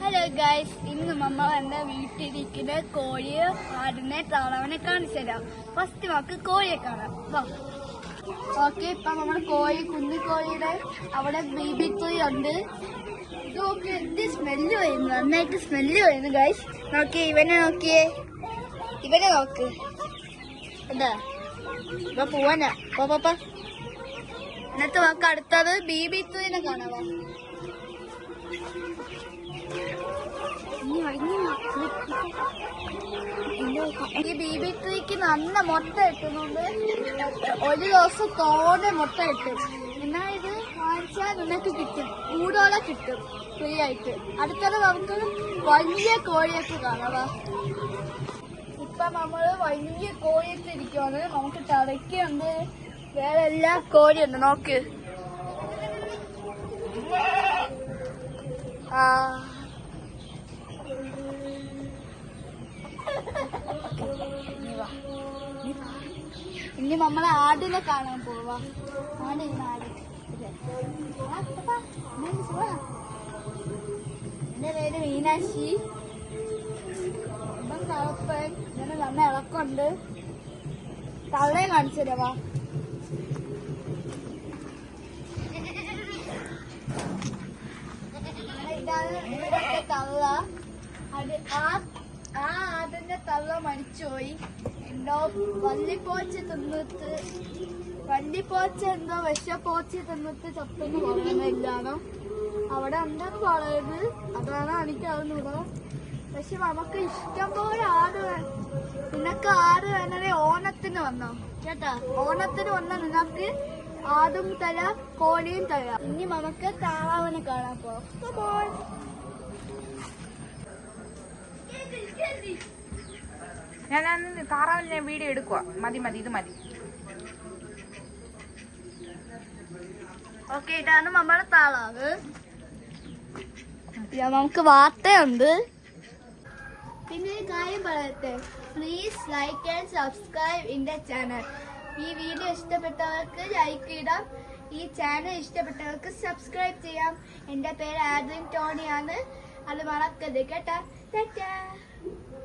Hello guys, ഇന്ന് നമ്മൾ എന്റെ വീട്ടിലിരിക്കുന്ന കോഴിയെ ആടിനെ താറാവിനെ കാണിച്ചു തരാം. ഫസ്റ്റ് നമുക്ക് കോഴിയെ കാണാം. ഓക്കെ, ഇപ്പൊ നമ്മുടെ കുഞ്ഞിക്കോഴിയുടെ അവിടെ ബേബി കോഴി ഉണ്ട്. നോക്കി എന്ത് സ്മെല്ല് വരുന്നു, നന്നായിട്ട് സ്മെല്ല് വരുന്നു ഗൈസ്. നോക്കിയേ, ഇവനെ നോക്ക് എന്താ ഇപ്പൊ പോവാനാ പോപ്പാ. എന്നിട്ട് നമുക്ക് അടുത്തത് ബേബി കോഴിനെ കാണാവാ. ഈ ബേബി ട്രീക്ക് നല്ല മുട്ട കിട്ടുന്നുണ്ട്. ഒരു ദിവസം തോനെ മുട്ട കിട്ടും. എന്നാ ഇത് വാങ്ങിച്ചാൽ നിനക്ക് കിട്ടും, കൂടോടെ കിട്ടും ഫ്രീ ആയിട്ട്. അടുത്തത് നമുക്ക് വലിയ കോഴിയൊക്കെ കാണാവാ. ഇപ്പൊ നമ്മള് വലിയ കോഴിയൊക്കെ ഇരിക്കുവാണ്. നമുക്ക് ടറയ്ക്കുണ്ട്, വേറെ എല്ലാ കോഴിയുണ്ട്. നോക്ക്, ഇനി നമ്മളെ ആടിനെ കാണാൻ പോവാ. ആട് എന്റെ പേര് മീനാക്ഷി. ഇപ്പം തളപ്പൻ ഇങ്ങനെ നല്ല ഇളക്കുണ്ട്. തള്ളയെ കാണിച്ചു തരാവാ. ഇതാണ് ഇവിടുത്തെ തള്ള. ആ ആടിന്റെ തള്ള മരിച്ചുപോയി. എന്തോ വല്ലിപ്പോച്ച എന്തോ വിഷപ്പോച്ച തിന്നിട്ട് ചത്തെന്ന് പറയുന്നില്ലാണോ അവിടെ ഉണ്ടെന്ന് പറയുന്നത്. അതാണ് എനിക്കറിഞ്ഞൂടാ. പക്ഷെ നമുക്ക് ഇഷ്ടം പോലെ ആട് വേണം. നിനക്ക് ആട് വേണേ ഓണത്തിന് വന്നോ കേട്ടാ. ഓണത്തിന് വന്ന നിനക്ക് ആടും തരാം, കോഴിയും തരാം. ഇനി നമുക്ക് താറാവിനെ കാണാൻ പോവാം. ഞാൻ താറാവിനെ വീഡിയോ എടുക്കുക. മതി ഇത് മതി. ഓക്കെ, ഇതാണ് നമ്മുടെ താറാവ്. നമുക്ക് വാർത്തയുണ്ട്. പിന്നെ ഒരു കാര്യം പറയട്ടെ, please like and subscribe in the channel. ഈ വീഡിയോ ഇഷ്ടപ്പെട്ടവർക്ക് ലൈക്ക് ഇടാം, ഈ ചാനൽ ഇഷ്ടപ്പെട്ടവർക്ക് സബ്സ്ക്രൈബ് ചെയ്യാം. എന്റെ പേര് ആദ്യം ടോണിയാണ്, അത് മറക്കരുത് കേട്ടാ.